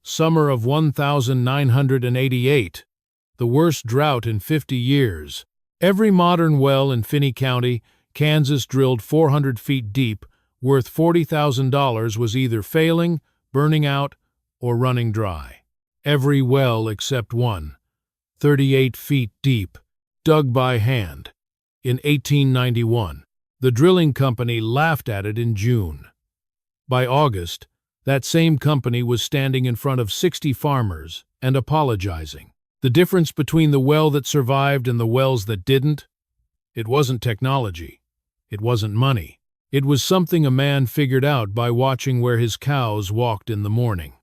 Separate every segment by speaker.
Speaker 1: Summer of 1988. The worst drought in 50 years. Every modern well in Finney County, Kansas, drilled 400 feet deep, worth $40,000, was either failing, burning out, or running dry. Every well except one, 38 feet deep, dug by hand. In 1891, the drilling company laughed at it in June. By August, that same company was standing in front of 60 farmers and apologizing. The difference between the well that survived and the wells that didn't? It wasn't technology. It wasn't money. It was something a man figured out by watching where his cows walked in the morning.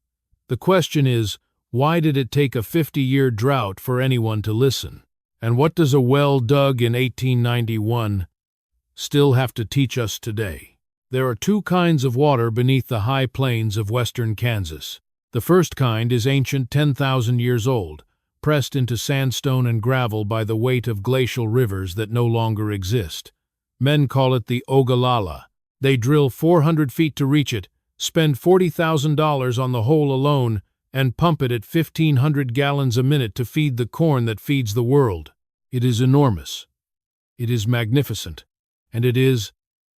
Speaker 1: The question is, why did it take a 50-year drought for anyone to listen? And what does a well dug in 1891 still have to teach us today? There are two kinds of water beneath the high plains of western Kansas. The first kind is ancient, 10,000 years old, pressed into sandstone and gravel by the weight of glacial rivers that no longer exist. Men call it the Ogallala. They drill 400 feet to reach it, spend $40,000 on the hole alone, and pump it at 1,500 gallons a minute to feed the corn that feeds the world. It is enormous. It is magnificent. And it is,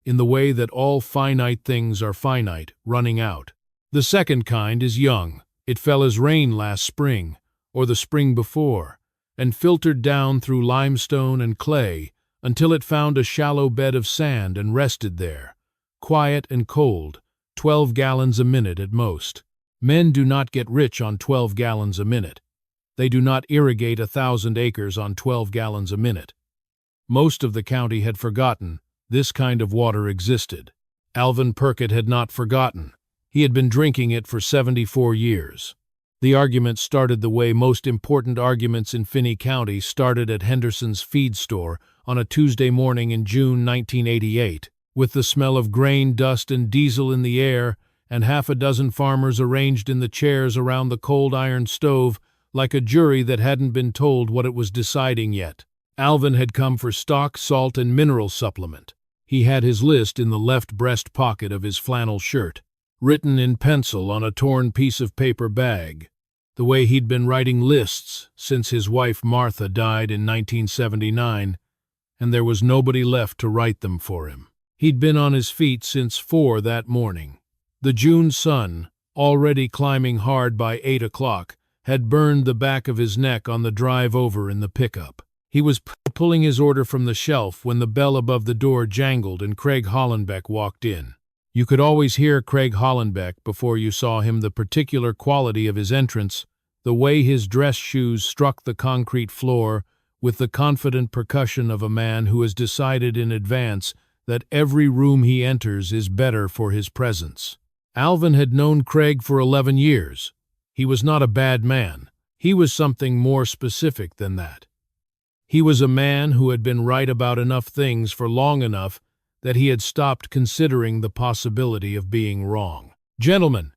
Speaker 1: in the way that all finite things are finite, running out. The second kind is young. It fell as rain last spring, or the spring before, and filtered down through limestone and clay until it found a shallow bed of sand and rested there, quiet and cold, 12 gallons a minute at most. Men do not get rich on 12 gallons a minute. They do not irrigate 1,000 acres on 12 gallons a minute. Most of the county had forgotten this kind of water existed. Alvin Purckett had not forgotten. He had been drinking it for 74 years. The argument started the way most important arguments in Finney County started at Henderson's feed store on a Tuesday morning in June 1988, with the smell of grain, dust, and diesel in the air, and half a dozen farmers arranged in the chairs around the cold iron stove like a jury that hadn't been told what it was deciding yet. Alvin had come for stock, salt, and mineral supplement. He had his list in the left breast pocket of his flannel shirt, written in pencil on a torn piece of paper bag, the way he'd been writing lists since his wife Martha died in 1979, and there was nobody left to write them for him. He'd been on his feet since 4 that morning. The June sun, already climbing hard by 8 o'clock, had burned the back of his neck on the drive over in the pickup. He was pulling his order from the shelf when the bell above the door jangled and Craig Hollenbeck walked in. You could always hear Craig Hollenbeck before you saw him, the particular quality of his entrance, the way his dress shoes struck the concrete floor with the confident percussion of a man who has decided in advance that every room he enters is better for his presence. Alvin had known Craig for 11 years. He was not a bad man. He was something more specific than that. He was a man who had been right about enough things for long enough that he had stopped considering the possibility of being wrong. "Gentlemen,"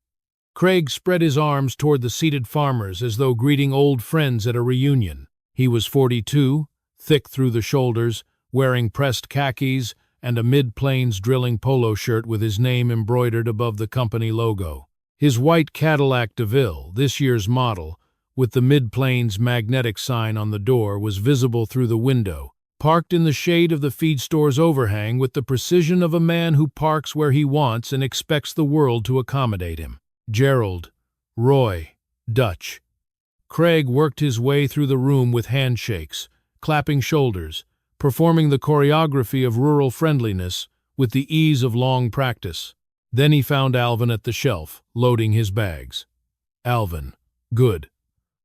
Speaker 1: Craig spread his arms toward the seated farmers as though greeting old friends at a reunion. He was 42, thick through the shoulders, wearing pressed khakis and a mid-plains drilling polo shirt with his name embroidered above the company logo. His white Cadillac DeVille, this year's model, with the Mid-Plains magnetic sign on the door, was visible through the window, parked in the shade of the feed store's overhang with the precision of a man who parks where he wants and expects the world to accommodate him. Gerald, Roy, Dutch. Craig worked his way through the room with handshakes, clapping shoulders, performing the choreography of rural friendliness with the ease of long practice. Then he found Alvin at the shelf, loading his bags. "Alvin, good.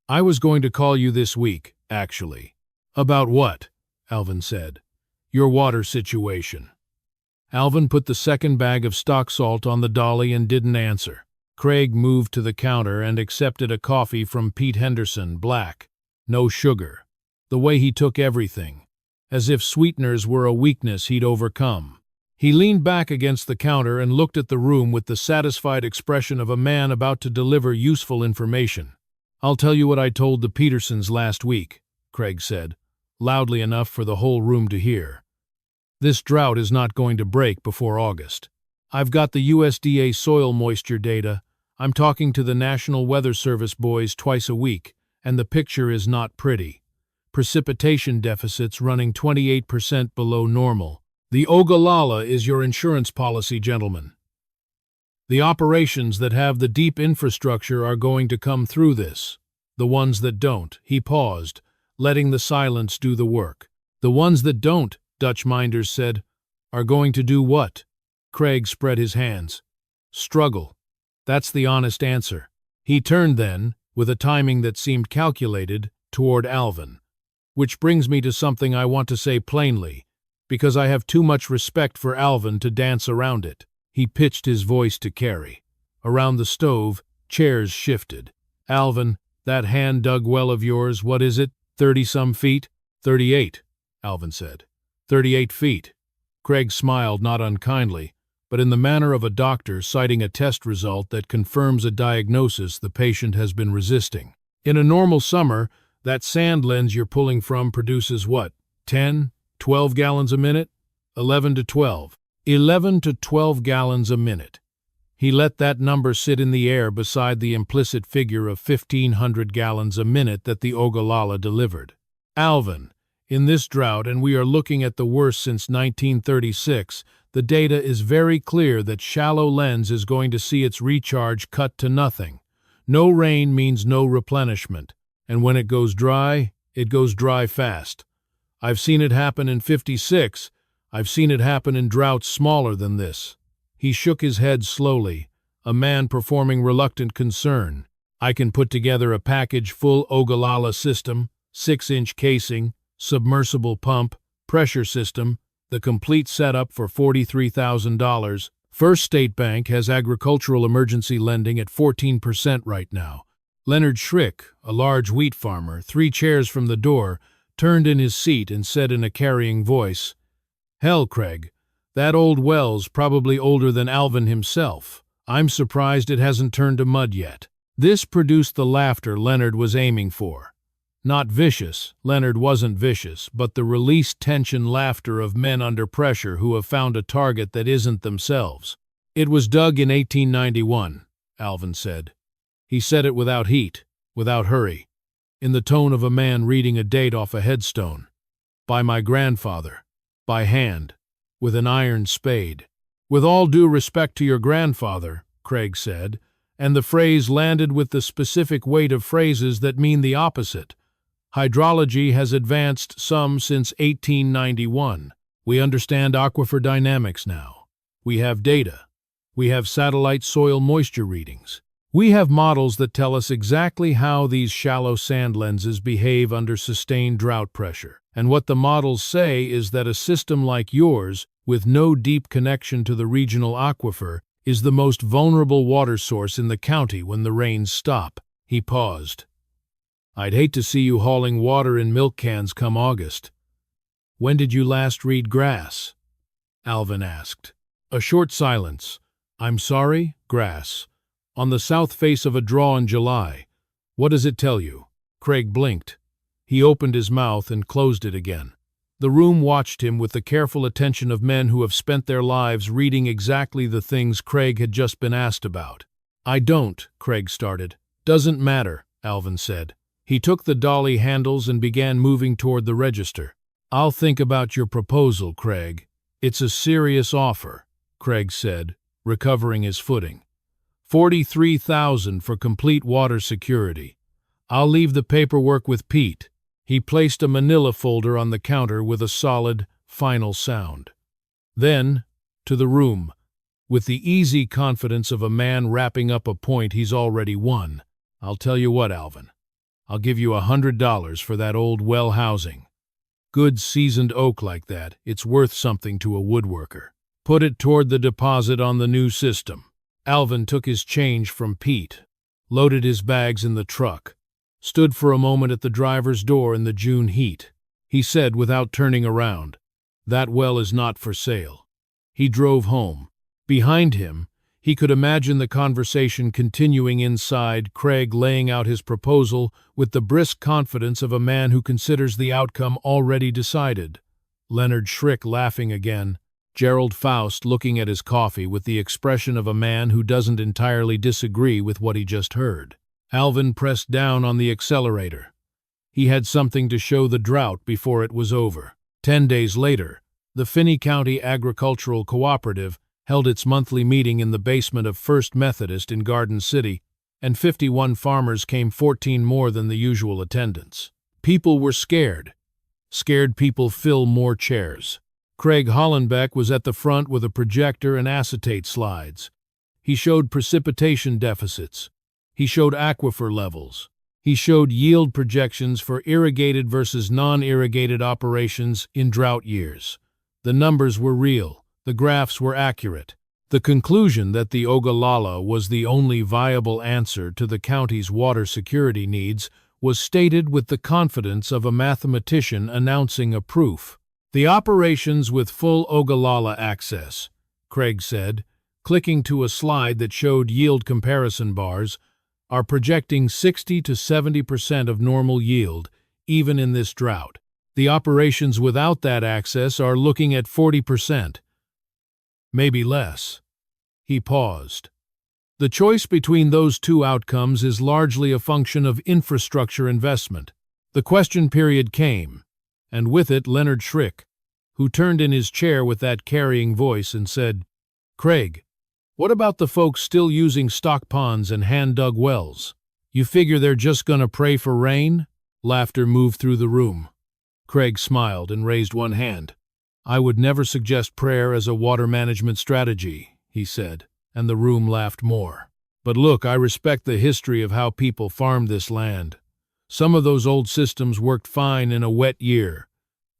Speaker 1: I was going to call you this week, actually." "About what?" Alvin said. "Your water situation." Alvin put the second bag of stock salt on the dolly and didn't answer. Craig moved to the counter and accepted a coffee from Pete Henderson, black, no sugar. The way he took everything, as if sweeteners were a weakness he'd overcome. He leaned back against the counter and looked at the room with the satisfied expression of a man about to deliver useful information. "I'll tell you what I told the Petersons last week," Craig said, loudly enough for the whole room to hear. "This drought is not going to break before August. I've got the USDA soil moisture data. I'm talking to the National Weather Service boys twice a week, and the picture is not pretty. Precipitation deficits running 28% below normal. The Ogallala is your insurance policy, gentlemen. The operations that have the deep infrastructure are going to come through this. The ones that don't, he paused, letting the silence do the work. The ones that don't, Dutch Minders said, are going to do what? Craig spread his hands. Struggle. That's the honest answer. He turned then, with a timing that seemed calculated, toward Alvin. Which brings me to something I want to say plainly, because I have too much respect for Alvin to dance around it. He pitched his voice to Carrie. Around the stove, chairs shifted. Alvin, that hand-dug well of yours, what is it, 30-some feet? 38, Alvin said. 38 feet. Craig smiled not unkindly, but in the manner of a doctor citing a test result that confirms a diagnosis the patient has been resisting. In a normal summer, that sand lens you're pulling from produces what, 10, 12 gallons a minute? 11 to 12. 11 to 12 gallons a minute. He let that number sit in the air beside the implicit figure of 1,500 gallons a minute that the Ogallala delivered. Alvin, in this drought, and we are looking at the worst since 1936, the data is very clear that shallow lens is going to see its recharge cut to nothing. No rain means no replenishment, and when it goes dry fast. I've seen it happen in 56. I've seen it happen in droughts smaller than this. He shook his head slowly, a man performing reluctant concern. I can put together a package full Ogallala system, 6-inch casing, submersible pump, pressure system, the complete setup for $43,000. First State Bank has agricultural emergency lending at 14% right now. Leonard Schrick, a large wheat farmer, 3 chairs from the door, turned in his seat and said in a carrying voice, "Hell, Craig, that old well's probably older than Alvin himself. I'm surprised it hasn't turned to mud yet." This produced the laughter Leonard was aiming for. Not vicious, Leonard wasn't vicious, but the released tension laughter of men under pressure who have found a target that isn't themselves. "It was dug in 1891, Alvin said. He said it without heat, without hurry, in the tone of a man reading a date off a headstone. By my grandfather, by hand, with an iron spade. With all due respect to your grandfather," Craig said, and the phrase landed with the specific weight of phrases that mean the opposite. "Hydrology has advanced some since 1891. We understand aquifer dynamics now. We have data. We have satellite soil moisture readings. We have models that tell us exactly how these shallow sand lenses behave under sustained drought pressure. And what the models say is that a system like yours, with no deep connection to the regional aquifer, is the most vulnerable water source in the county when the rains stop." He paused. "I'd hate to see you hauling water in milk cans come August." "When did you last read Grass?" Alvin asked. A short silence. "I'm sorry, Grass. On the south face of a draw in July. What does it tell you?" Craig blinked. He opened his mouth and closed it again. The room watched him with the careful attention of men who have spent their lives reading exactly the things Craig had just been asked about. "I don't," Craig started. "Doesn't matter," Alvin said. He took the dolly handles and began moving toward the register. "I'll think about your proposal, Craig. It's a serious offer," Craig said, recovering his footing. $43,000 for complete water security. I'll leave the paperwork with Pete." He placed a manila folder on the counter with a solid, final sound. Then, to the room, with the easy confidence of a man wrapping up a point he's already won. "I'll tell you what, Alvin. I'll give you $100 for that old well housing. Good seasoned oak like that, it's worth something to a woodworker. Put it toward the deposit on the new system." Alvin took his change from Pete, loaded his bags in the truck, stood for a moment at the driver's door in the June heat. He said without turning around, "That well is not for sale." He drove home. Behind him, he could imagine the conversation continuing inside, Craig laying out his proposal with the brisk confidence of a man who considers the outcome already decided. Leonard Schrick laughing again, Gerald Foust looking at his coffee with the expression of a man who doesn't entirely disagree with what he just heard. Alvin pressed down on the accelerator. He had something to show the drought before it was over. 10 days later, the Finney County Agricultural Cooperative held its monthly meeting in the basement of First Methodist in Garden City, and 51 farmers came, 14 more than the usual attendance. People were scared. Scared people fill more chairs. Craig Hollenbeck was at the front with a projector and acetate slides. He showed precipitation deficits. He showed aquifer levels. He showed yield projections for irrigated versus non-irrigated operations in drought years. The numbers were real. The graphs were accurate. The conclusion that the Ogallala was the only viable answer to the county's water security needs was stated with the confidence of a mathematician announcing a proof. The operations with full Ogallala access, Craig said, clicking to a slide that showed yield comparison bars, are projecting 60 to 70% of normal yield, even in this drought. The operations without that access are looking at 40%. Maybe less. He paused. The choice between those two outcomes is largely a function of infrastructure investment. The question period came, and with it Leonard Schrick, who turned in his chair with that carrying voice and said, "Craig, what about the folks still using stock ponds and hand-dug wells? You figure they're just gonna pray for rain?" Laughter moved through the room. Craig smiled and raised one hand. "I would never suggest prayer as a water management strategy," he said, and the room laughed more. "But look, I respect the history of how people farmed this land. Some of those old systems worked fine in a wet year,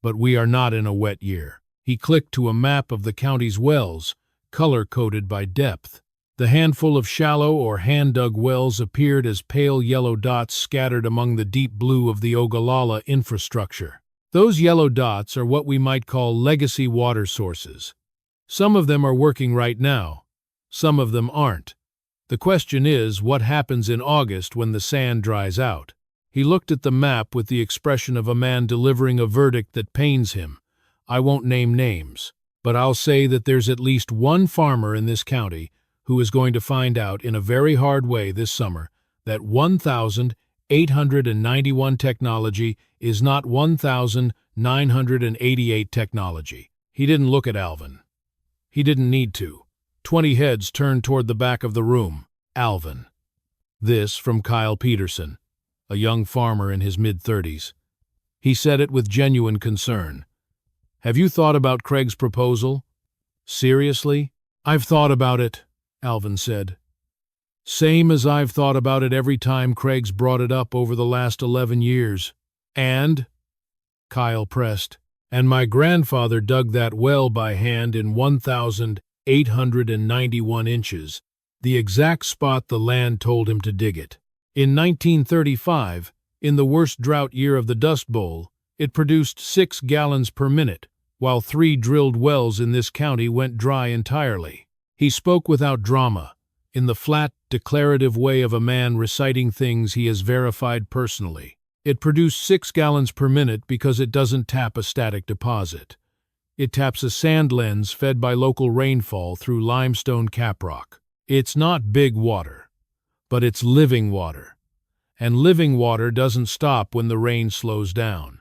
Speaker 1: but we are not in a wet year." He clicked to a map of the county's wells, color-coded by depth. The handful of shallow or hand-dug wells appeared as pale yellow dots scattered among the deep blue of the Ogallala infrastructure. Those yellow dots are what we might call legacy water sources. Some of them are working right now. Some of them aren't. The question is, what happens in August when the sand dries out? He looked at the map with the expression of a man delivering a verdict that pains him. "I won't name names, but I'll say that there's at least one farmer in this county who is going to find out in a very hard way this summer that 1,891 technology is not 1,988 technology." He didn't look at Alvin. He didn't need to. 20 heads turned toward the back of the room. Alvin. This from Kyle Peterson, a young farmer in his mid-30s. He said it with genuine concern. "Have you thought about Craig's proposal?" "Seriously?" "I've thought about it," Alvin said. "Same as I've thought about it every time Craig's brought it up over the last 11 years. And," Kyle pressed, "and my grandfather dug that well by hand in 1,891 inches, the exact spot the land told him to dig it. In 1935, in the worst drought year of the Dust Bowl, it produced 6 gallons per minute, while 3 drilled wells in this county went dry entirely." He spoke without drama, in the flat, declarative way of a man reciting things he has verified personally. It produced 6 gallons per minute because it doesn't tap a static deposit. It taps a sand lens fed by local rainfall through limestone caprock. It's not big water, but it's living water. And living water doesn't stop when the rain slows down.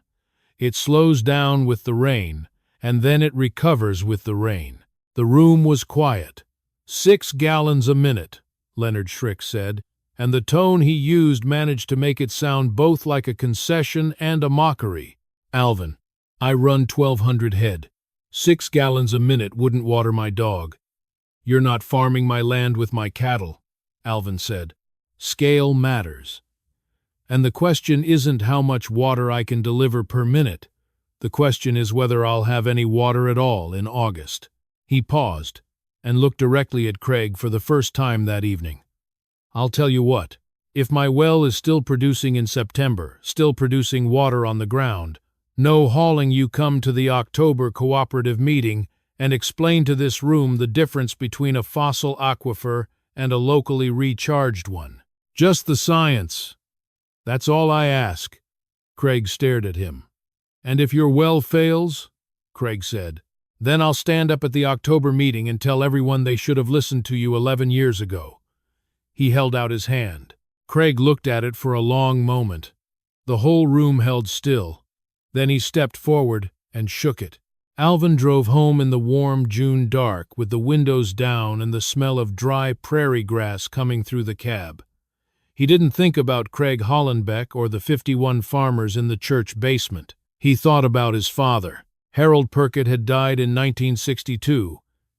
Speaker 1: It slows down with the rain, and then it recovers with the rain. The room was quiet. 6 gallons a minute, Leonard Schrick said, and the tone he used managed to make it sound both like a concession and a mockery. "Alvin, I run 1,200 head. 6 gallons a minute wouldn't water my dog." "You're not farming my land with my cattle," Alvin said. "Scale matters. And the question isn't how much water I can deliver per minute. The question is whether I'll have any water at all in August." He paused and looked directly at Craig for the first time that evening. "I'll tell you what, if my well is still producing in September, still producing water on the ground, no hauling you come to the October cooperative meeting and explain to this room the difference between a fossil aquifer and a locally recharged one. Just the science. That's all I ask." Craig stared at him. "And if your well fails?" Craig said. Then I'll stand up at the October meeting and tell everyone they should have listened to you 11 years ago." He held out his hand. Craig looked at it for a long moment. The whole room held still. Then he stepped forward and shook it. Alvin drove home in the warm June dark with the windows down and the smell of dry prairie grass coming through the cab. He didn't think about Craig Hollenbeck or the 51 farmers in the church basement. He thought about his father. Harold Purckett had died in 1962,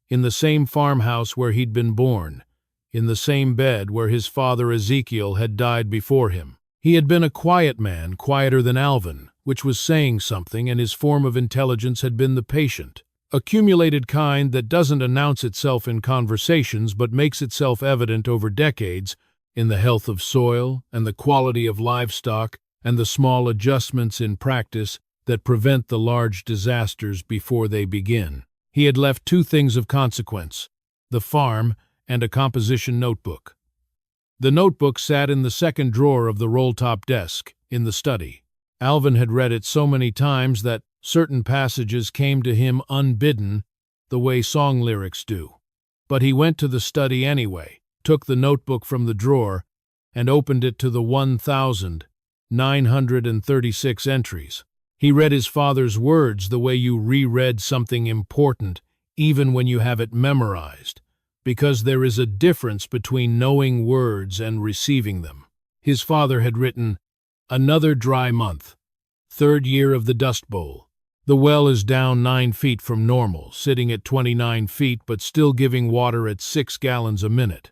Speaker 1: in the same farmhouse where he'd been born, in the same bed where his father Ezekiel had died before him. He had been a quiet man, quieter than Alvin, which was saying something, and his form of intelligence had been the patient, accumulated kind that doesn't announce itself in conversations but makes itself evident over decades in the health of soil and the quality of livestock and the small adjustments in practice that prevent the large disasters before they begin. He had left two things of consequence: the farm and a composition notebook. The notebook sat in the second drawer of the roll-top desk, in the study. Alvin had read it so many times that certain passages came to him unbidden, the way song lyrics do. But he went to the study anyway, took the notebook from the drawer, and opened it to the 1,936 entries. He read his father's words the way you reread something important, even when you have it memorized, because there is a difference between knowing words and receiving them. His father had written, "Another dry month. Third year of the Dust Bowl. The well is down 9 feet from normal, sitting at 29 feet but still giving water at 6 gallons a minute.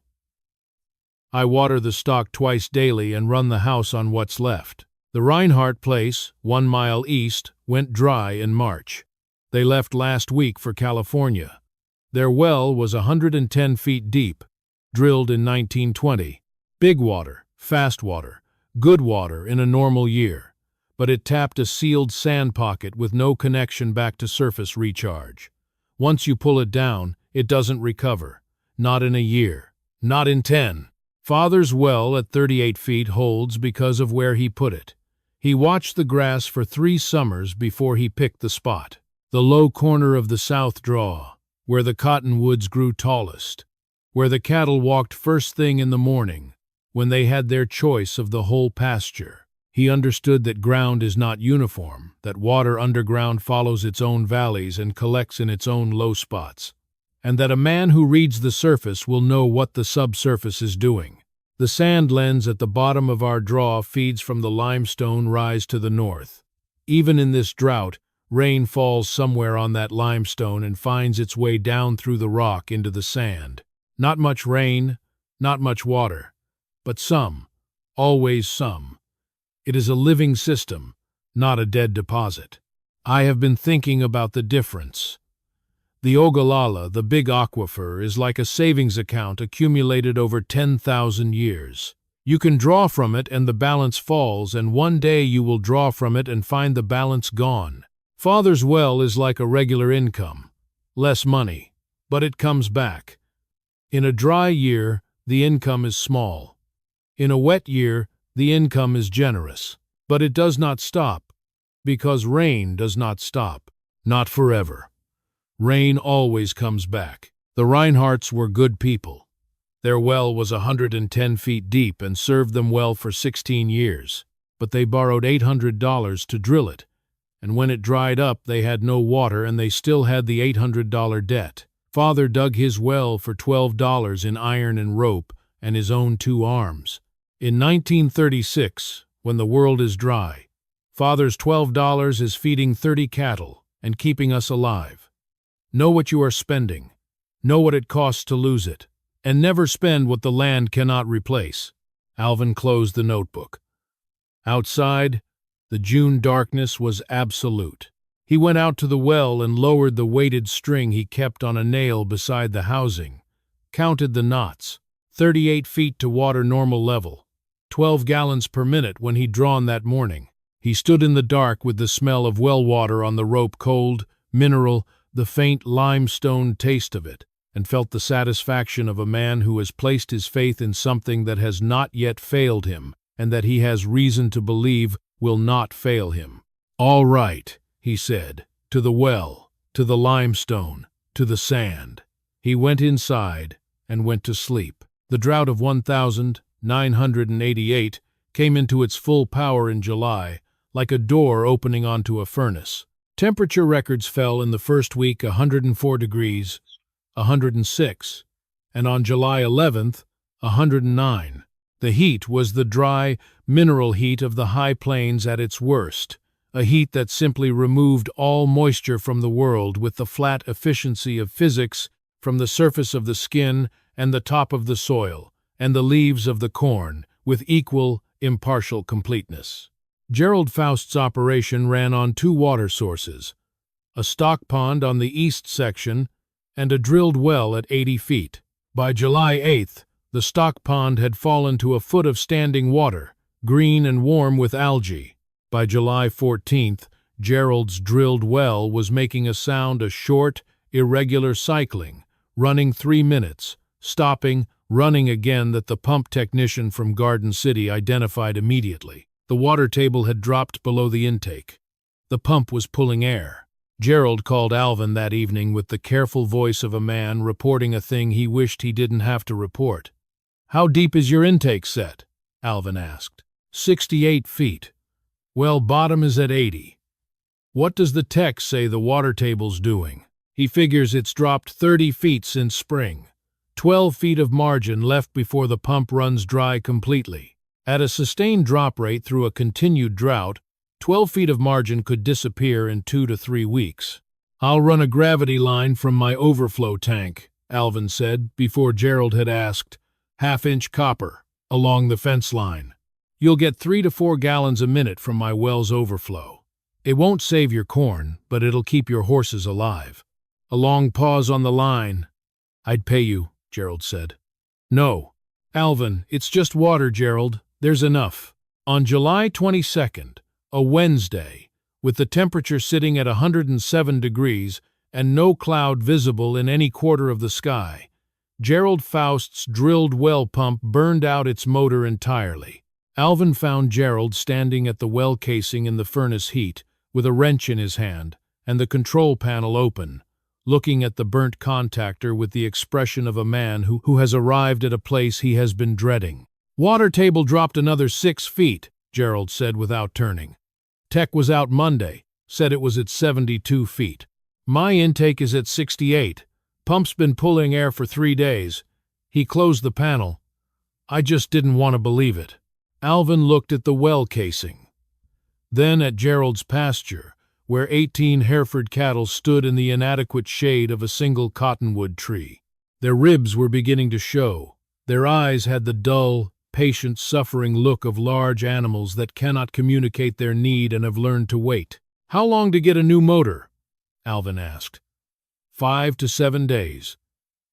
Speaker 1: I water the stock twice daily and run the house on what's left. The Reinhardt place, 1 mile east, went dry in March. They left last week for California. Their well was 110 feet deep, drilled in 1920. Big water, fast water, good water in a normal year. But it tapped a sealed sand pocket with no connection back to surface recharge. Once you pull it down, it doesn't recover. Not in a year. Not in 10. Father's well at 38 feet holds because of where he put it. He watched the grass for 3 summers before he picked the spot. The low corner of the south draw, where the cottonwoods grew tallest, where the cattle walked first thing in the morning, when they had their choice of the whole pasture. He understood that ground is not uniform, that water underground follows its own valleys and collects in its own low spots, and that a man who reads the surface will know what the subsurface is doing. The sand lens at the bottom of our draw feeds from the limestone rise to the north. Even in this drought, rain falls somewhere on that limestone and finds its way down through the rock into the sand. Not much rain, not much water, but some, always some. It is a living system, not a dead deposit. I have been thinking about the difference. The Ogallala, the big aquifer, is like a savings account accumulated over 10,000 years. You can draw from it and the balance falls, and one day you will draw from it and find the balance gone. Father's well is like a regular income. Less money, but it comes back. In a dry year, the income is small. In a wet year, the income is generous. But it does not stop, because rain does not stop. Not forever. Rain always comes back. The Reinhardts were good people. Their well was 110 feet deep and served them well for 16 years, but they borrowed $800 to drill it, and when it dried up they had no water and they still had the $800 debt. Father dug his well for $12 in iron and rope and his own 2 arms. In 1936, when the world is dry, Father's $12 is feeding 30 cattle and keeping us alive. Know what you are spending. Know what it costs to lose it. And never spend what the land cannot replace. Alvin closed the notebook. Outside, the June darkness was absolute. He went out to the well and lowered the weighted string he kept on a nail beside the housing. Counted the knots. 38 feet to water normal level. 12 gallons per minute when he'd drawn that morning. He stood in the dark with the smell of well water on the rope, cold, mineral, the faint limestone taste of it, and felt the satisfaction of a man who has placed his faith in something that has not yet failed him, and that he has reason to believe will not fail him. "All right," he said, to the well, to the limestone, to the sand. He went inside and went to sleep. The drought of 1988 came into its full power in July, like a door opening onto a furnace. Temperature records fell in the first week 104 degrees, 106, and on July 11th, 109. The heat was the dry, mineral heat of the high plains at its worst, a heat that simply removed all moisture from the world with the flat efficiency of physics from the surface of the skin and the top of the soil, and the leaves of the corn, with equal, impartial completeness. Gerald Foust's operation ran on 2 water sources, a stock pond on the east section and a drilled well at 80 feet. By July 8th, the stock pond had fallen to a foot of standing water, green and warm with algae. By July 14th, Gerald's drilled well was making a short, irregular cycling, running 3 minutes, stopping, running again that the pump technician from Garden City identified immediately. The water table had dropped below the intake. The pump was pulling air. Gerald called Alvin that evening with the careful voice of a man reporting a thing he wished he didn't have to report. "How deep is your intake set?" Alvin asked. 68 feet. "Well, bottom is at 80. What does the tech say the water table's doing?" "He figures it's dropped 30 feet since spring. 12 feet of margin left before the pump runs dry completely." At a sustained drop rate through a continued drought, 12 feet of margin could disappear in 2 to 3 weeks. "I'll run a gravity line from my overflow tank," Alvin said, before Gerald had asked. "half-inch copper, along the fence line. You'll get 3 to 4 gallons a minute from my well's overflow. It won't save your corn, but it'll keep your horses alive." A long pause on the line. "I'd pay you," Gerald said. "No. Alvin, it's just water, Gerald. There's enough." On July 22nd, a Wednesday, with the temperature sitting at 107 degrees and no cloud visible in any quarter of the sky, Gerald Foust's drilled well pump burned out its motor entirely. Alvin found Gerald standing at the well casing in the furnace heat, with a wrench in his hand and the control panel open, looking at the burnt contactor with the expression of a man who has arrived at a place he has been dreading. "Water table dropped another 6 feet, Gerald said without turning. "Tech was out Monday, said it was at 72 feet. My intake is at 68. Pump's been pulling air for 3 days. He closed the panel. I just didn't want to believe it." Alvin looked at the well casing, then at Gerald's pasture, where 18 Hereford cattle stood in the inadequate shade of a single cottonwood tree. Their ribs were beginning to show. Their eyes had the dull, patient, suffering look of large animals that cannot communicate their need and have learned to wait. "How long to get a new motor?" Alvin asked. 5 to 7 days.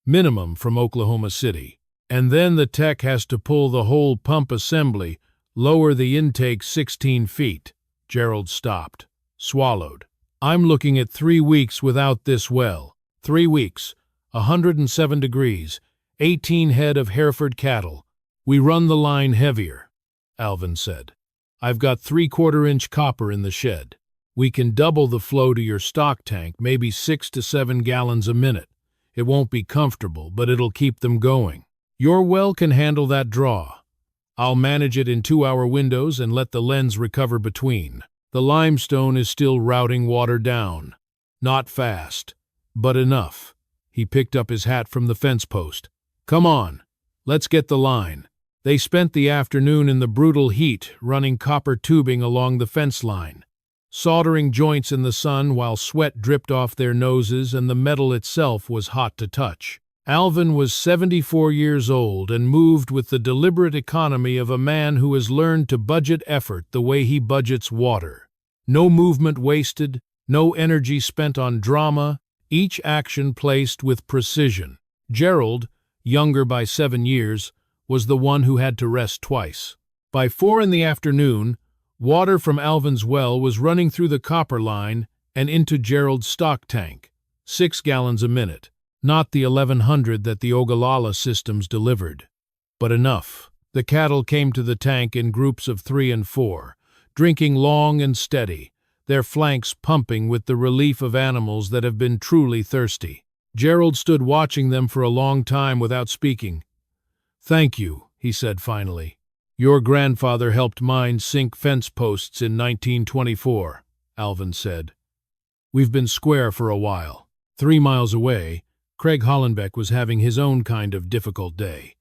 Speaker 1: Minimum from Oklahoma City. And then the tech has to pull the whole pump assembly, lower the intake 16 feet. Gerald stopped, swallowed. "I'm looking at 3 weeks without this well. 3 weeks, 107 degrees, 18 head of Hereford cattle. We run the line heavier," Alvin said. "I've got 3/4-inch copper in the shed. We can double the flow to your stock tank, maybe 6 to 7 gallons a minute. It won't be comfortable, but it'll keep them going. Your well can handle that draw. I'll manage it in 2-hour windows and let the lens recover between. The limestone is still routing water down. Not fast, but enough." He picked up his hat from the fence post. "Come on, let's get the line." They spent the afternoon in the brutal heat running copper tubing along the fence line, soldering joints in the sun while sweat dripped off their noses and the metal itself was hot to touch. Alvin was 74 years old and moved with the deliberate economy of a man who has learned to budget effort the way he budgets water. No movement wasted, no energy spent on drama, each action placed with precision. Gerald, younger by 7 years, was the one who had to rest twice. By 4 in the afternoon, water from Alvin's well was running through the copper line and into Gerald's stock tank, 6 gallons a minute. Not the 1,100 that the Ogallala systems delivered, but enough. The cattle came to the tank in groups of 3 and 4, drinking long and steady, their flanks pumping with the relief of animals that have been truly thirsty. Gerald stood watching them for a long time without speaking. "Thank you," he said finally. "Your grandfather helped mine sink fence posts in 1924, Alvin said. "We've been square for a while." 3 miles away, Craig Hollenbeck was having his own kind of difficult day.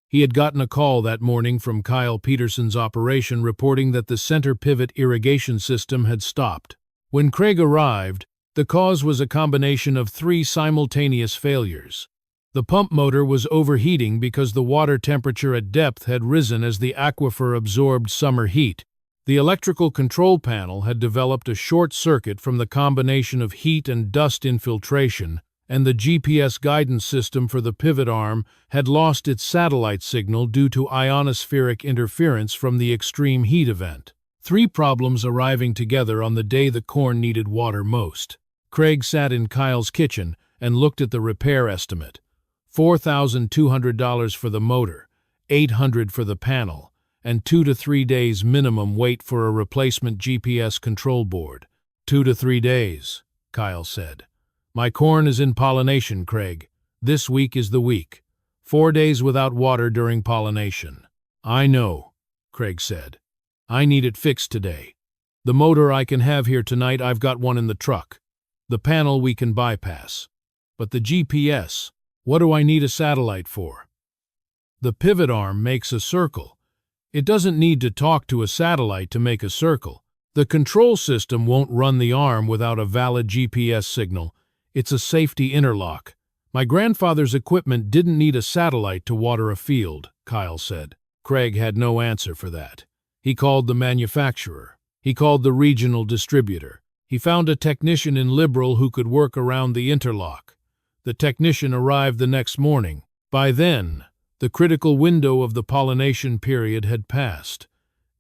Speaker 1: He had gotten a call that morning from Kyle Peterson's operation reporting that the center pivot irrigation system had stopped. When Craig arrived, the cause was a combination of 3 simultaneous failures. The pump motor was overheating because the water temperature at depth had risen as the aquifer absorbed summer heat. The electrical control panel had developed a short circuit from the combination of heat and dust infiltration, and the GPS guidance system for the pivot arm had lost its satellite signal due to ionospheric interference from the extreme heat event. 3 problems arriving together on the day the corn needed water most. Craig sat in Kyle's kitchen and looked at the repair estimate. $4,200 for the motor, $800 for the panel, and 2 to 3 days minimum wait for a replacement GPS control board. 2 to 3 days, Kyle said. "My corn is in pollination, Craig. This week is the week. 4 days without water during pollination." "I know," Craig said. "I need it fixed today. The motor I can have here tonight, I've got one in the truck. The panel we can bypass. But the GPS, what do I need a satellite for?" "The pivot arm makes a circle. It doesn't need to talk to a satellite to make a circle. The control system won't run the arm without a valid GPS signal. It's a safety interlock. My grandfather's equipment didn't need a satellite to water a field," Kyle said. Craig had no answer for that. He called the manufacturer. He called the regional distributor. He found a technician in Liberal who could work around the interlock. The technician arrived the next morning. By then, the critical window of the pollination period had passed.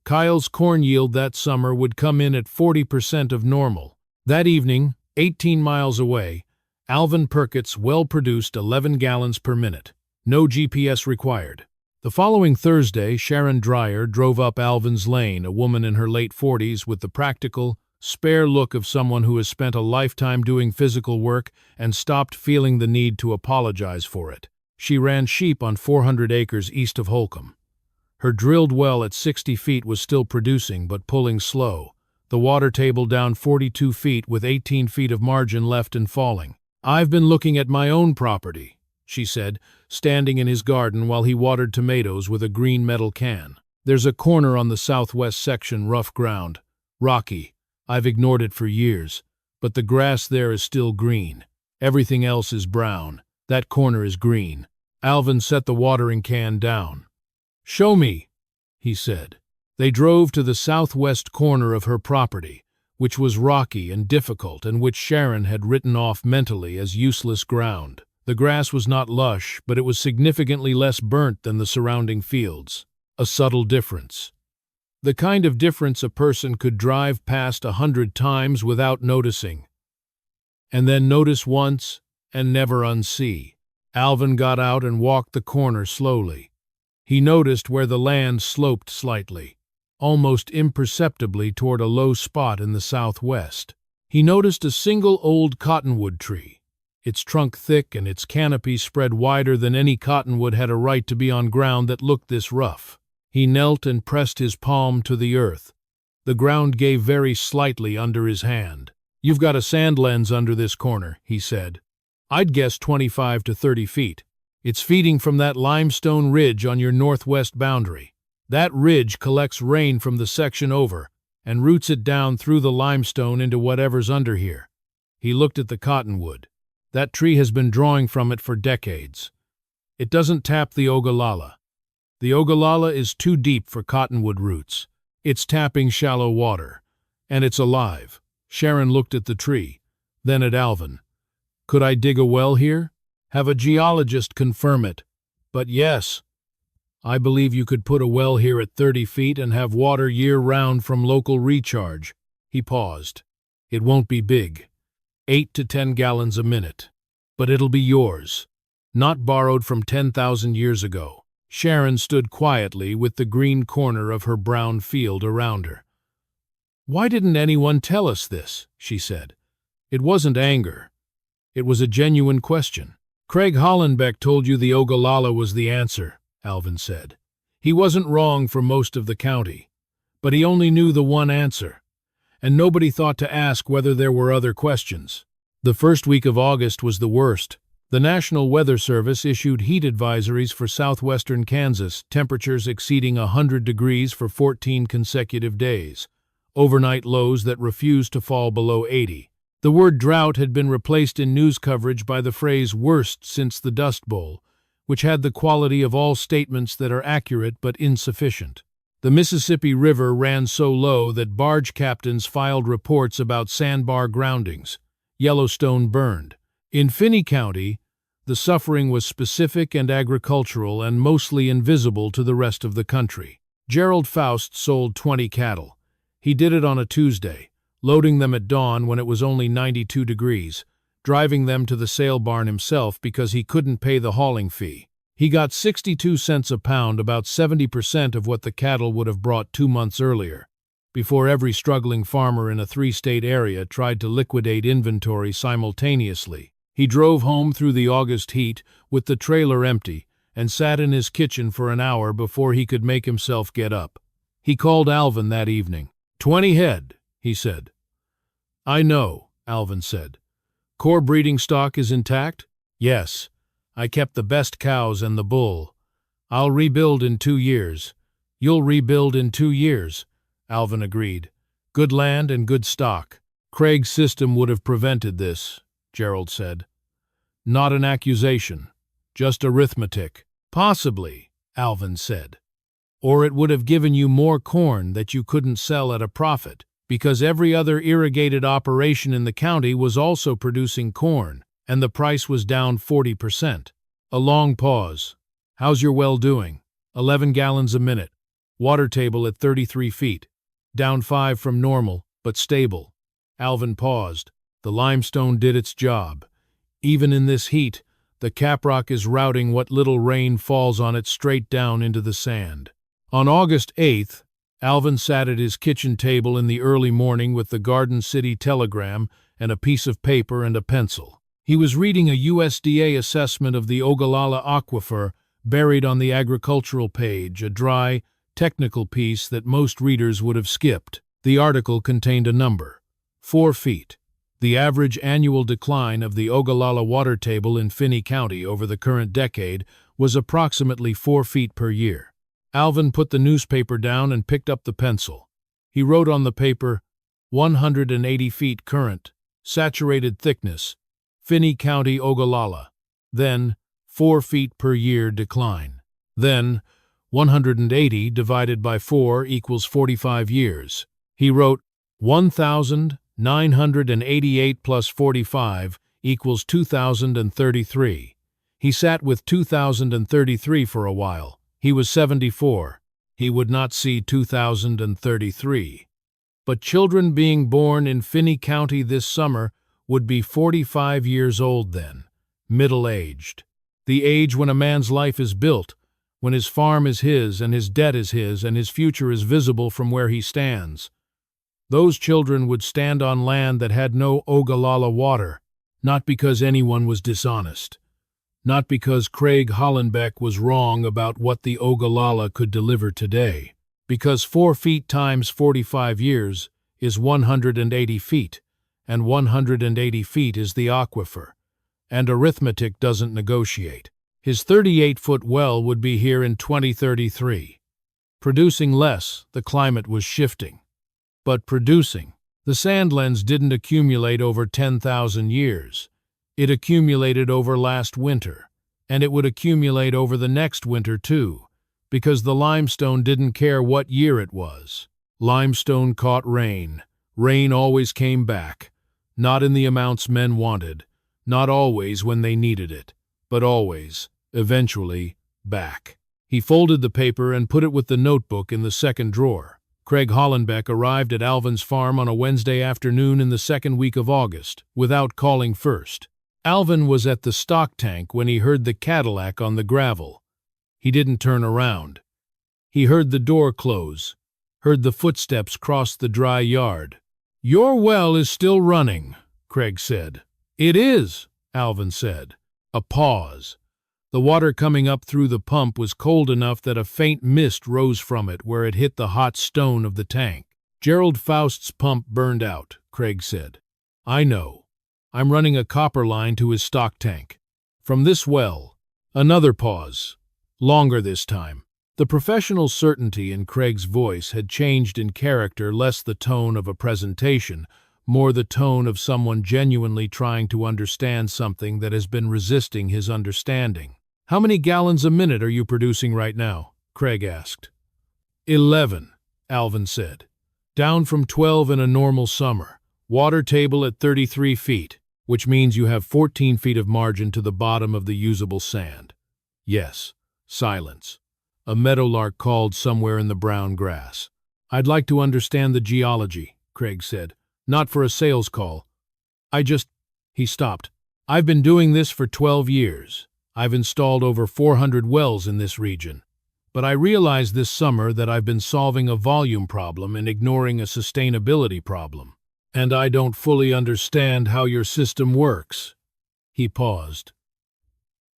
Speaker 1: Kyle's corn yield that summer would come in at 40% of normal. That evening, 18 miles away, Alvin Purckett's well produced 11 gallons per minute. No GPS required. The following Thursday, Sharon Dreier drove up Alvin's lane, a woman in her late 40s with the practical, spare look of someone who has spent a lifetime doing physical work and stopped feeling the need to apologize for it. She ran sheep on 400 acres east of Holcomb. Her drilled well at 60 feet was still producing but pulling slow, the water table down 42 feet with 18 feet of margin left and falling. "I've been looking at my own property," she said, standing in his garden while he watered tomatoes with a green metal can. "There's a corner on the southwest section, rough ground, rocky. I've ignored it for years, but the grass there is still green. Everything else is brown. That corner is green." Alvin set the watering can down. "Show me," he said. They drove to the southwest corner of her property, which was rocky and difficult and which Sharon had written off mentally as useless ground. The grass was not lush, but it was significantly less burnt than the surrounding fields. A subtle difference. The kind of difference a person could drive past 100 times without noticing, and then notice once and never unsee. Alvin got out and walked the corner slowly. He noticed where the land sloped slightly, almost imperceptibly toward a low spot in the southwest. He noticed a single old cottonwood tree, its trunk thick and its canopy spread wider than any cottonwood had a right to be on ground that looked this rough. He knelt and pressed his palm to the earth. The ground gave very slightly under his hand. "You've got a sand lens under this corner," he said. "I'd guess 25 to 30 feet. It's feeding from that limestone ridge on your northwest boundary. That ridge collects rain from the section over and roots it down through the limestone into whatever's under here." He looked at the cottonwood. "That tree has been drawing from it for decades. It doesn't tap the Ogallala. The Ogallala is too deep for cottonwood roots. It's tapping shallow water, and it's alive." Sharon looked at the tree, then at Alvin. "Could I dig a well here? Have a geologist confirm it. But yes, I believe you could put a well here at 30 feet and have water year-round from local recharge." He paused. "It won't be big. 8 to 10 gallons a minute. But it'll be yours. Not borrowed from 10,000 years ago." Sharon stood quietly with the green corner of her brown field around her. "Why didn't anyone tell us this?" she said. It wasn't anger. It was a genuine question. "Craig Hollenbeck told you the Ogallala was the answer," Alvin said. "He wasn't wrong for most of the county, but he only knew the one answer, and nobody thought to ask whether there were other questions." The first week of August was the worst. The National Weather Service issued heat advisories for southwestern Kansas, temperatures exceeding 100 degrees for 14 consecutive days, overnight lows that refused to fall below 80. The word drought had been replaced in news coverage by the phrase worst since the Dust Bowl, which had the quality of all statements that are accurate but insufficient. The Mississippi River ran so low that barge captains filed reports about sandbar groundings. Yellowstone burned. In Finney County, the suffering was specific and agricultural and mostly invisible to the rest of the country. Gerald Foust sold 20 cattle. He did it on a Tuesday, loading them at dawn when it was only 92 degrees, driving them to the sale barn himself because he couldn't pay the hauling fee. He got 62 cents a pound, about 70% of what the cattle would have brought 2 months earlier, before every struggling farmer in a 3-state area tried to liquidate inventory simultaneously. He drove home through the August heat with the trailer empty and sat in his kitchen for an hour before he could make himself get up. He called Alvin that evening. 20 head, he said. "I know," Alvin said. "Core breeding stock is intact?" "Yes. I kept the best cows and the bull. I'll rebuild in 2 years. You'll rebuild in 2 years, Alvin agreed. "Good land and good stock." "Craig's system would have prevented this," Gerald said. "Not an accusation, just arithmetic." "Possibly," Alvin said. "Or it would have given you more corn that you couldn't sell at a profit, because every other irrigated operation in the county was also producing corn, and the price was down 40%. A long pause. "How's your well doing?" 11 gallons a minute. Water table at 33 feet. Down 5 from normal, but stable. Alvin paused. The limestone did its job. Even in this heat, the caprock is routing what little rain falls on it straight down into the sand. On August 8th, Alvin sat at his kitchen table in the early morning with the Garden City Telegram and a piece of paper and a pencil. He was reading a USDA assessment of the Ogallala aquifer buried on the agricultural page, a dry, technical piece that most readers would have skipped. The article contained a number: 4 feet. The average annual decline of the Ogallala water table in Finney County over the current decade was approximately 4 feet per year. Alvin put the newspaper down and picked up the pencil. He wrote on the paper, 180 feet current, saturated thickness, Finney County, Ogallala. Then, 4 feet per year decline. Then, 180 divided by 4 equals 45 years. He wrote, 1,988 plus 45 equals 2,033. He sat with 2,033 for a while. He was 74. He would not see 2,033. But children being born in Finney County this summer would be 45 years old then, middle-aged. The age when a man's life is built, when his farm is his and his debt is his and his future is visible from where he stands. Those children would stand on land that had no Ogallala water, not because anyone was dishonest, not because Craig Hollenbeck was wrong about what the Ogallala could deliver today, because 4 feet times 45 years is 180 feet, and 180 feet is the aquifer, and arithmetic doesn't negotiate. His 38-foot well would be here in 2033. Producing less, the climate was shifting. But producing. The sandlands didn't accumulate over 10,000 years. It accumulated over last winter, and it would accumulate over the next winter too, because the limestone didn't care what year it was. Limestone caught rain. Rain always came back, not in the amounts men wanted, not always when they needed it, but always, eventually, back. He folded the paper and put it with the notebook in the second drawer. Craig Hollenbeck arrived at Alvin's farm on a Wednesday afternoon in the second week of August, without calling first. Alvin was at the stock tank when he heard the Cadillac on the gravel. He didn't turn around. He heard the door close. heard the footsteps cross the dry yard. "Your well is still running," Craig said. "It is," Alvin said. A pause. The water coming up through the pump was cold enough that a faint mist rose from it where it hit the hot stone of the tank. "Gerald Foust's pump burned out," Craig said. "I know. I'm running a copper line to his stock tank. From this well." Another pause. Longer this time. The professional certainty in Craig's voice had changed in character, less the tone of a presentation, more the tone of someone genuinely trying to understand something that has been resisting his understanding. "How many gallons a minute are you producing right now?" Craig asked. 11, Alvin said. "Down from 12 in a normal summer. Water table at 33 feet, which means you have 14 feet of margin to the bottom of the usable sand." "Yes." Silence. A meadowlark called somewhere in the brown grass. "I'd like to understand the geology," Craig said. "Not for a sales call. He stopped. "I've been doing this for 12 years. I've installed over 400 wells in this region. But I realized this summer that I've been solving a volume problem and ignoring a sustainability problem. And I don't fully understand how your system works." He paused.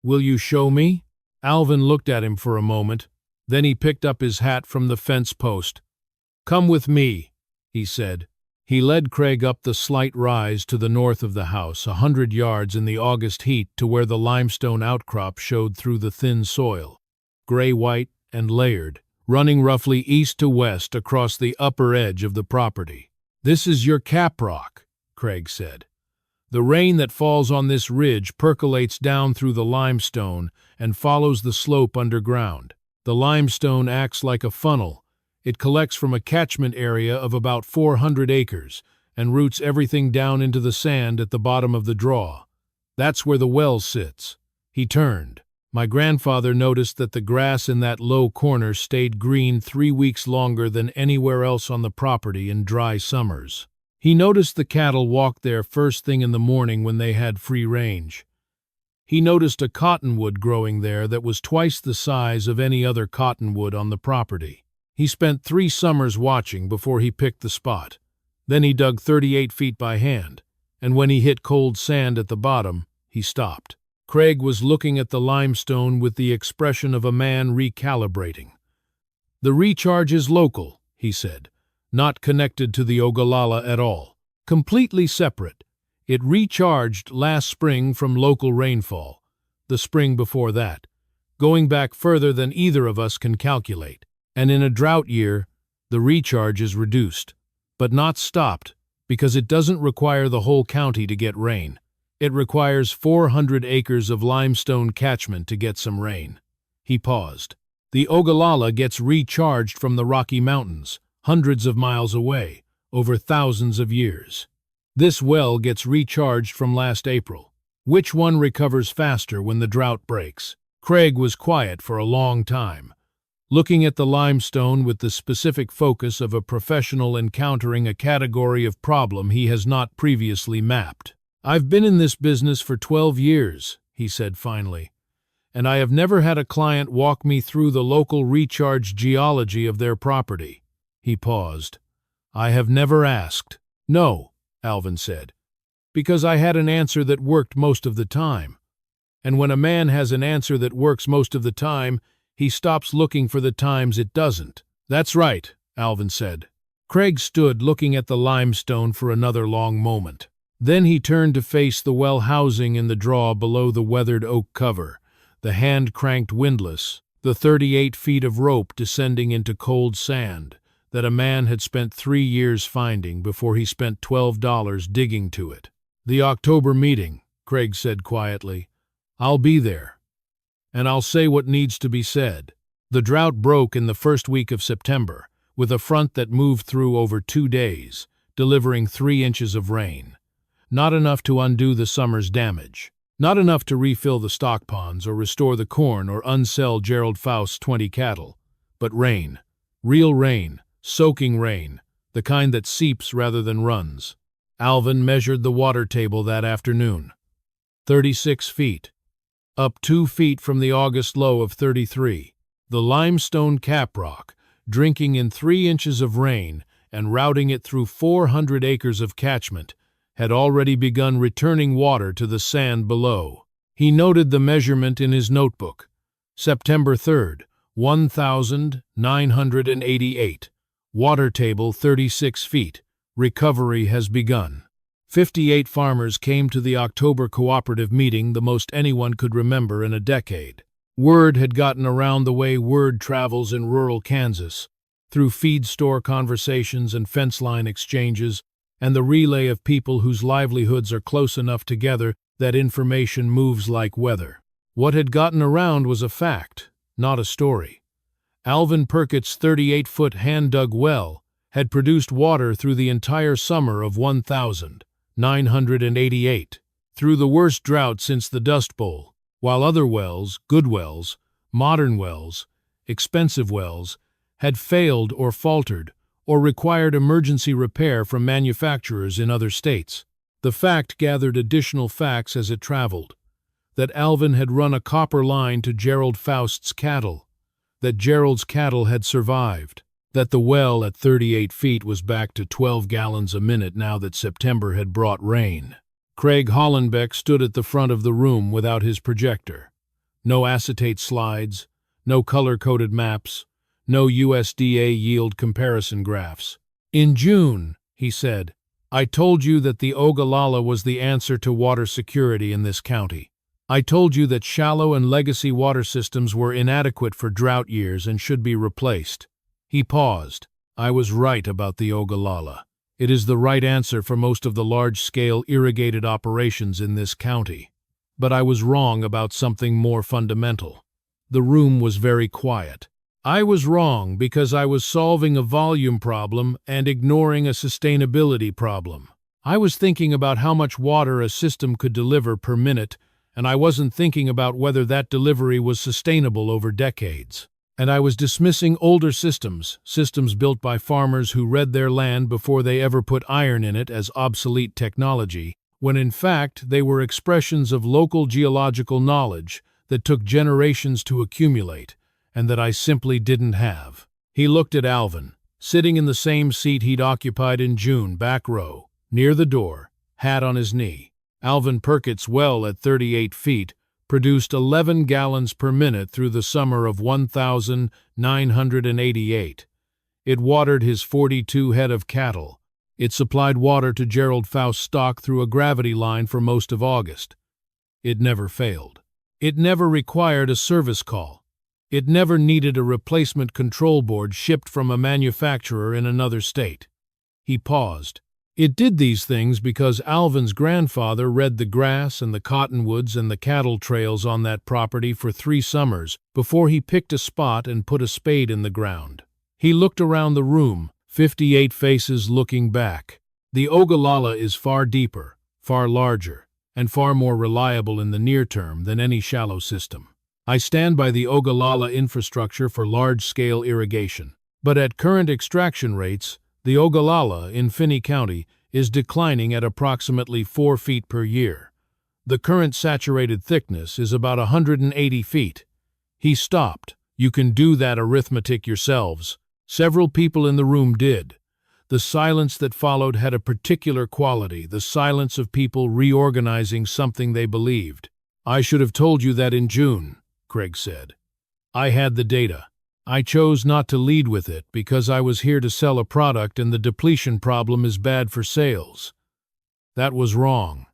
Speaker 1: "Will you show me?" Alvin looked at him for a moment. Then he picked up his hat from the fence post. "Come with me," he said. He led Craig up the slight rise to the north of the house, 100 yards in the August heat, to where the limestone outcrop showed through the thin soil, gray-white and layered, running roughly east to west across the upper edge of the property. "This is your caprock," Craig said. "The rain that falls on this ridge percolates down through the limestone and follows the slope underground. The limestone acts like a funnel. It collects from a catchment area of about 400 acres and roots everything down into the sand at the bottom of the draw. That's where the well sits." He turned. "My grandfather noticed that the grass in that low corner stayed green 3 weeks longer than anywhere else on the property in dry summers. He noticed the cattle walked there first thing in the morning when they had free range. He noticed a cottonwood growing there that was twice the size of any other cottonwood on the property. He spent 3 summers watching before he picked the spot. Then he dug 38 feet by hand, and when he hit cold sand at the bottom, he stopped." Craig was looking at the limestone with the expression of a man recalibrating. "The recharge is local," he said, "not connected to the Ogallala at all. Completely separate. It recharged last spring from local rainfall, the spring before that, going back further than either of us can calculate. And in a drought year, the recharge is reduced, but not stopped, because it doesn't require the whole county to get rain. It requires 400 acres of limestone catchment to get some rain." He paused. "The Ogallala gets recharged from the Rocky Mountains, hundreds of miles away, over thousands of years. This well gets recharged from last April. Which one recovers faster when the drought breaks?" Craig was quiet for a long time, looking at the limestone with the specific focus of a professional encountering a category of problem he has not previously mapped. "I've been in this business for 12 years, he said finally, "and I have never had a client walk me through the local recharge geology of their property." He paused. "I have never asked." "No," Alvin said, "because I had an answer that worked most of the time. And when a man has an answer that works most of the time, he stops looking for the times it doesn't." "That's right," Alvin said. Craig stood looking at the limestone for another long moment. Then he turned to face the well housing in the draw below the weathered oak cover, the hand-cranked windlass, the 38 feet of rope descending into cold sand that a man had spent 3 years finding before he spent $12 digging to it. "The October meeting," Craig said quietly. "I'll be there. And I'll say what needs to be said." The drought broke in the first week of September, with a front that moved through over 2 days, delivering 3 inches of rain. Not enough to undo the summer's damage. Not enough to refill the stock ponds or restore the corn or unsell Gerald Foust's 20 cattle. But rain. Real rain. Soaking rain. The kind that seeps rather than runs. Alvin measured the water table that afternoon. 36 feet. Up 2 feet from the August low of 33. The limestone caprock, drinking in 3 inches of rain and routing it through 400 acres of catchment, had already begun returning water to the sand below. He noted the measurement in his notebook. September 3rd, 1,988. Water table 36 feet. Recovery has begun. 58 farmers came to the October Cooperative meeting, the most anyone could remember in a decade. Word had gotten around the way word travels in rural Kansas, through feed store conversations and fence line exchanges, and the relay of people whose livelihoods are close enough together that information moves like weather. What had gotten around was a fact, not a story. Alvin Purckett's 38-foot hand-dug well had produced water through the entire summer of 1,988, through the worst drought since the Dust Bowl, while other wells, good wells, modern wells, expensive wells, had failed or faltered or required emergency repair from manufacturers in other states. The fact gathered additional facts as it traveled: that Alvin had run a copper line to Gerald Foust's cattle, that Gerald's cattle had survived, that the well at 38 feet was back to 12 gallons a minute now that September had brought rain. Craig Hollenbeck stood at the front of the room without his projector. No acetate slides, no color-coded maps, no USDA yield comparison graphs. "In June," he said, "I told you that the Ogallala was the answer to water security in this county. I told you that shallow and legacy water systems were inadequate for drought years and should be replaced." He paused. "I was right about the Ogallala. It is the right answer for most of the large-scale irrigated operations in this county. But I was wrong about something more fundamental." The room was very quiet. "I was wrong because I was solving a volume problem and ignoring a sustainability problem. I was thinking about how much water a system could deliver per minute, and I wasn't thinking about whether that delivery was sustainable over decades. And I was dismissing older systems built by farmers who read their land before they ever put iron in it, as obsolete technology, when in fact they were expressions of local geological knowledge that took generations to accumulate, and that I simply didn't have." He looked at Alvin, sitting in the same seat he'd occupied in June, back row, near the door, hat on his knee. Alvin Purckett's well at 38 feet produced 11 gallons per minute through the summer of 1,988. It watered his 42 head of cattle. It supplied water to Gerald Foust's stock through a gravity line for most of August. It never failed. It never required a service call. It never needed a replacement control board shipped from a manufacturer in another state. He paused. It did these things because Alvin's grandfather read the grass and the cottonwoods and the cattle trails on that property for 3 summers before he picked a spot and put a spade in the ground. He looked around the room, 58 faces looking back. The Ogallala is far deeper, far larger, and far more reliable in the near term than any shallow system. I stand by the Ogallala infrastructure for large-scale irrigation. But at current extraction rates, the Ogallala in Finney County is declining at approximately 4 feet per year. The current saturated thickness is about 180 feet. He stopped. "You can do that arithmetic yourselves." Several people in the room did. The silence that followed had a particular quality, the silence of people reorganizing something they believed. "I should have told you that in June," Craig said. "I had the data. I chose not to lead with it because I was here to sell a product and the depletion problem is bad for sales. That was wrong."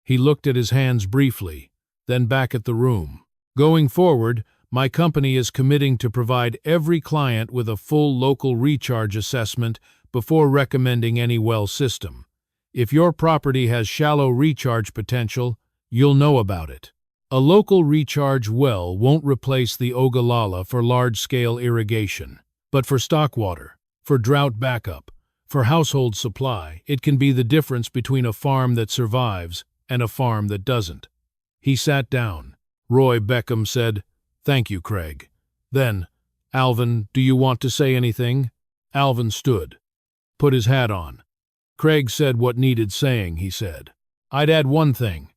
Speaker 1: He looked at his hands briefly, then back at the room. "Going forward, my company is committing to provide every client with a full local recharge assessment before recommending any well system. If your property has shallow recharge potential, you'll know about it. A local recharge well won't replace the Ogallala for large-scale irrigation, but for stock water, for drought backup, for household supply, it can be the difference between a farm that survives and a farm that doesn't." He sat down. Roy Beckham said, "Thank you, Craig." Then, "Alvin, do you want to say anything?" Alvin stood, put his hat on. Craig said what needed saying, he said. "I'd add one thing.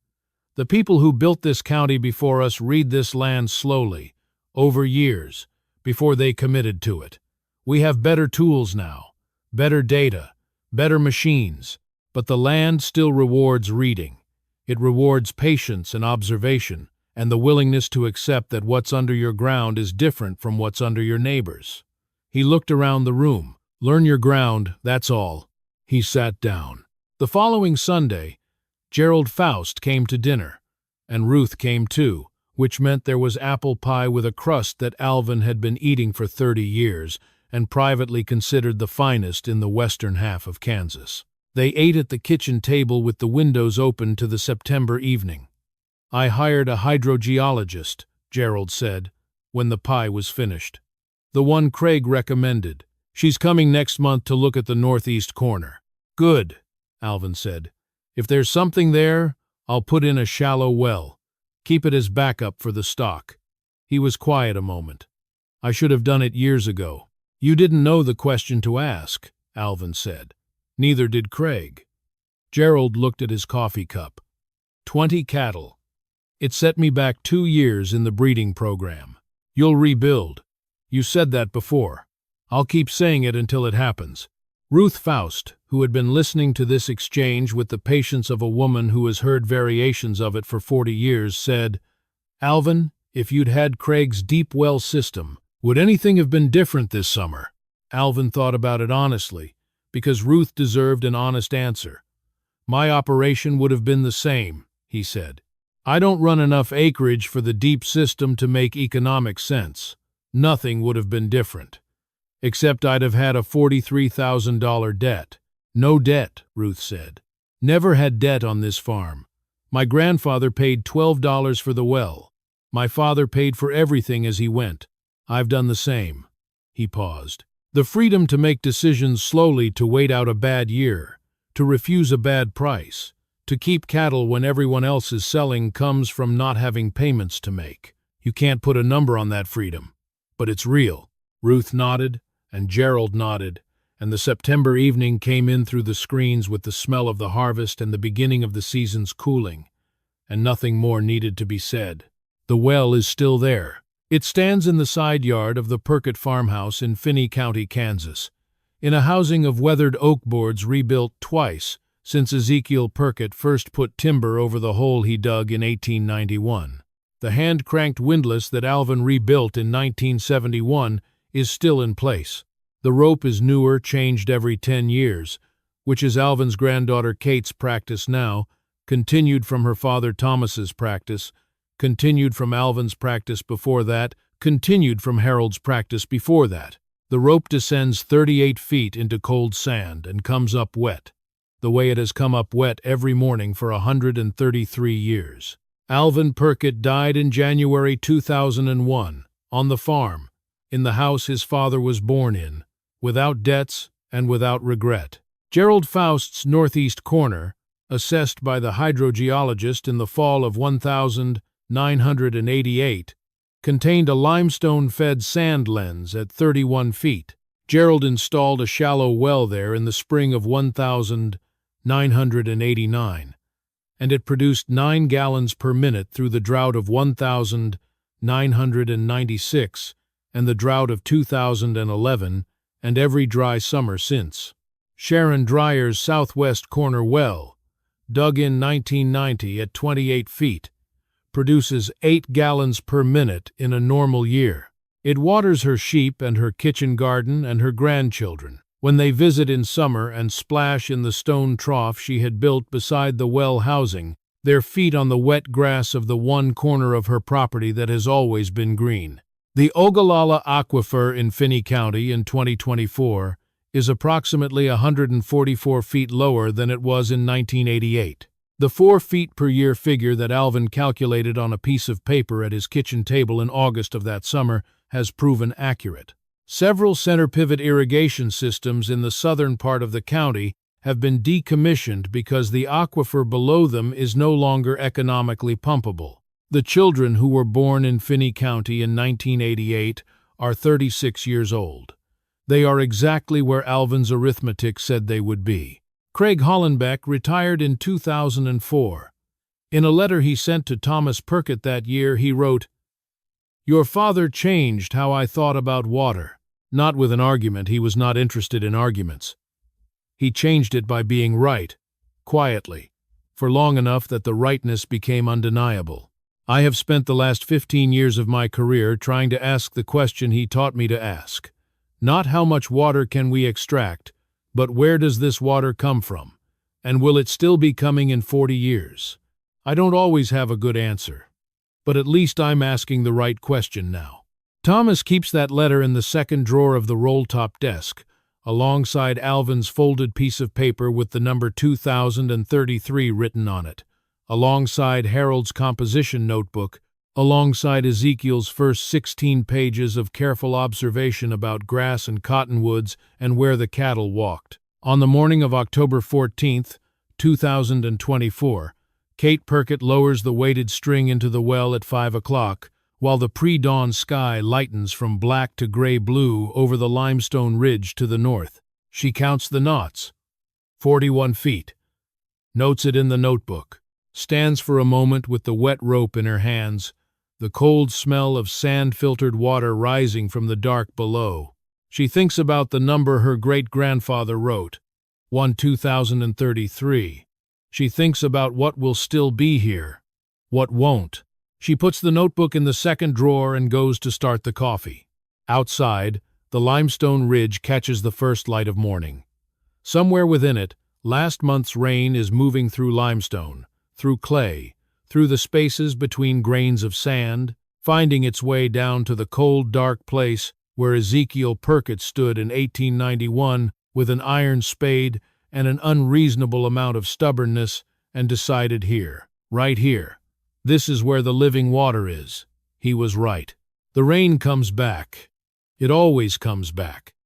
Speaker 1: The people who built this county before us read this land slowly, over years, before they committed to it. We have better tools now, better data, better machines, but the land still rewards reading. It rewards patience and observation, and the willingness to accept that what's under your ground is different from what's under your neighbor's. He looked around the room. Learn your ground, that's all. He sat down. The following Sunday, Gerald Foust came to dinner, and Ruth came too, which meant there was apple pie with a crust that Alvin had been eating for 30 years and privately considered the finest in the western half of Kansas. They ate at the kitchen table with the windows open to the September evening. I hired a hydrogeologist, Gerald said, when the pie was finished. The one Craig recommended. She's coming next month to look at the northeast corner. Good, Alvin said. If there's something there, I'll put in a shallow well. Keep it as backup for the stock. He was quiet a moment. I should have done it years ago. You didn't know the question to ask, Alvin said. Neither did Craig. Gerald looked at his coffee cup. 20 cattle. It set me back 2 years in the breeding program. You'll rebuild. You said that before. I'll keep saying it until it happens. Ruth Foust, who had been listening to this exchange with the patience of a woman who has heard variations of it for 40 years, said, Alvin, if you'd had Craig's deep well system, would anything have been different this summer? Alvin thought about it honestly, because Ruth deserved an honest answer. My operation would have been the same, he said. I don't run enough acreage for the deep system to make economic sense. Nothing would have been different. Except I'd have had a $43,000 debt. No debt, Ruth said. Never had debt on this farm. My grandfather paid $12 for the well. My father paid for everything as he went. I've done the same. He paused. The freedom to make decisions slowly, to wait out a bad year, to refuse a bad price, to keep cattle when everyone else is selling comes from not having payments to make. You can't put a number on that freedom, but it's real. Ruth nodded, and Gerald nodded, and the September evening came in through the screens with the smell of the harvest and the beginning of the season's cooling, and nothing more needed to be said. The well is still there. It stands in the side yard of the Purckett farmhouse in Finney County, Kansas, in a housing of weathered oak boards rebuilt twice since Ezekiel Purckett first put timber over the hole he dug in 1891. The hand-cranked windlass that Alvin rebuilt in 1971 is still in place. The rope is newer, changed every 10 years, which is Alvin's granddaughter Kate's practice now, continued from her father Thomas's practice, continued from Alvin's practice before that, continued from Harold's practice before that. The rope descends 38 feet into cold sand and comes up wet, the way it has come up wet every morning for 133 years. Alvin Purckett died in January 2001, on the farm, in the house his father was born in, without debts and without regret. Gerald Faust's northeast corner, assessed by the hydrogeologist in the fall of 1988, contained a limestone-fed sand lens at 31 feet. Gerald installed a shallow well there in the spring of 1989, and it produced 9 gallons per minute through the drought of 1996 and the drought of 2011 and every dry summer since. Sharon Dreier's southwest corner well, dug in 1990 at 28 feet, produces 8 gallons per minute in a normal year. It waters her sheep and her kitchen garden and her grandchildren when they visit in summer and splash in the stone trough she had built beside the well housing, their feet on the wet grass of the one corner of her property that has always been green. The Ogallala Aquifer in Finney County in 2024 is approximately 144 feet lower than it was in 1988. The 4 feet per year figure that Alvin calculated on a piece of paper at his kitchen table in August of that summer has proven accurate. Several center pivot irrigation systems in the southern part of the county have been decommissioned because the aquifer below them is no longer economically pumpable. The children who were born in Finney County in 1988 are 36 years old. They are exactly where Alvin's arithmetic said they would be. Craig Hollenbeck retired in 2004. In a letter he sent to Thomas Purckett that year, he wrote, "Your father changed how I thought about water. Not with an argument, he was not interested in arguments. He changed it by being right, quietly, for long enough that the rightness became undeniable. I have spent the last 15 years of my career trying to ask the question he taught me to ask. Not how much water can we extract, but where does this water come from? And will it still be coming in 40 years? I don't always have a good answer, but at least I'm asking the right question now. Thomas keeps that letter in the second drawer of the roll-top desk, alongside Alvin's folded piece of paper with the number 2033 written on it, alongside Harold's composition notebook, alongside Ezekiel's first 16 pages of careful observation about grass and cottonwoods and where the cattle walked. On the morning of October 14th, 2024, Kate Purckett lowers the weighted string into the well at 5 o'clock, while the pre-dawn sky lightens from black to gray-blue over the limestone ridge to the north. She counts the knots. 41 feet. Notes it in the notebook. Stands for a moment with the wet rope in her hands, the cold smell of sand-filtered water rising from the dark below. She thinks about the number her great-grandfather wrote, 2033. She thinks about what will still be here, what won't. She puts the notebook in the second drawer and goes to start the coffee. Outside, the limestone ridge catches the first light of morning. Somewhere within it, last month's rain is moving through limestone, through clay, through the spaces between grains of sand, finding its way down to the cold, dark place where Ezekiel Purckett stood in 1891 with an iron spade and an unreasonable amount of stubbornness and decided here, right here, this is where the living water is. He was right. The rain comes back. It always comes back.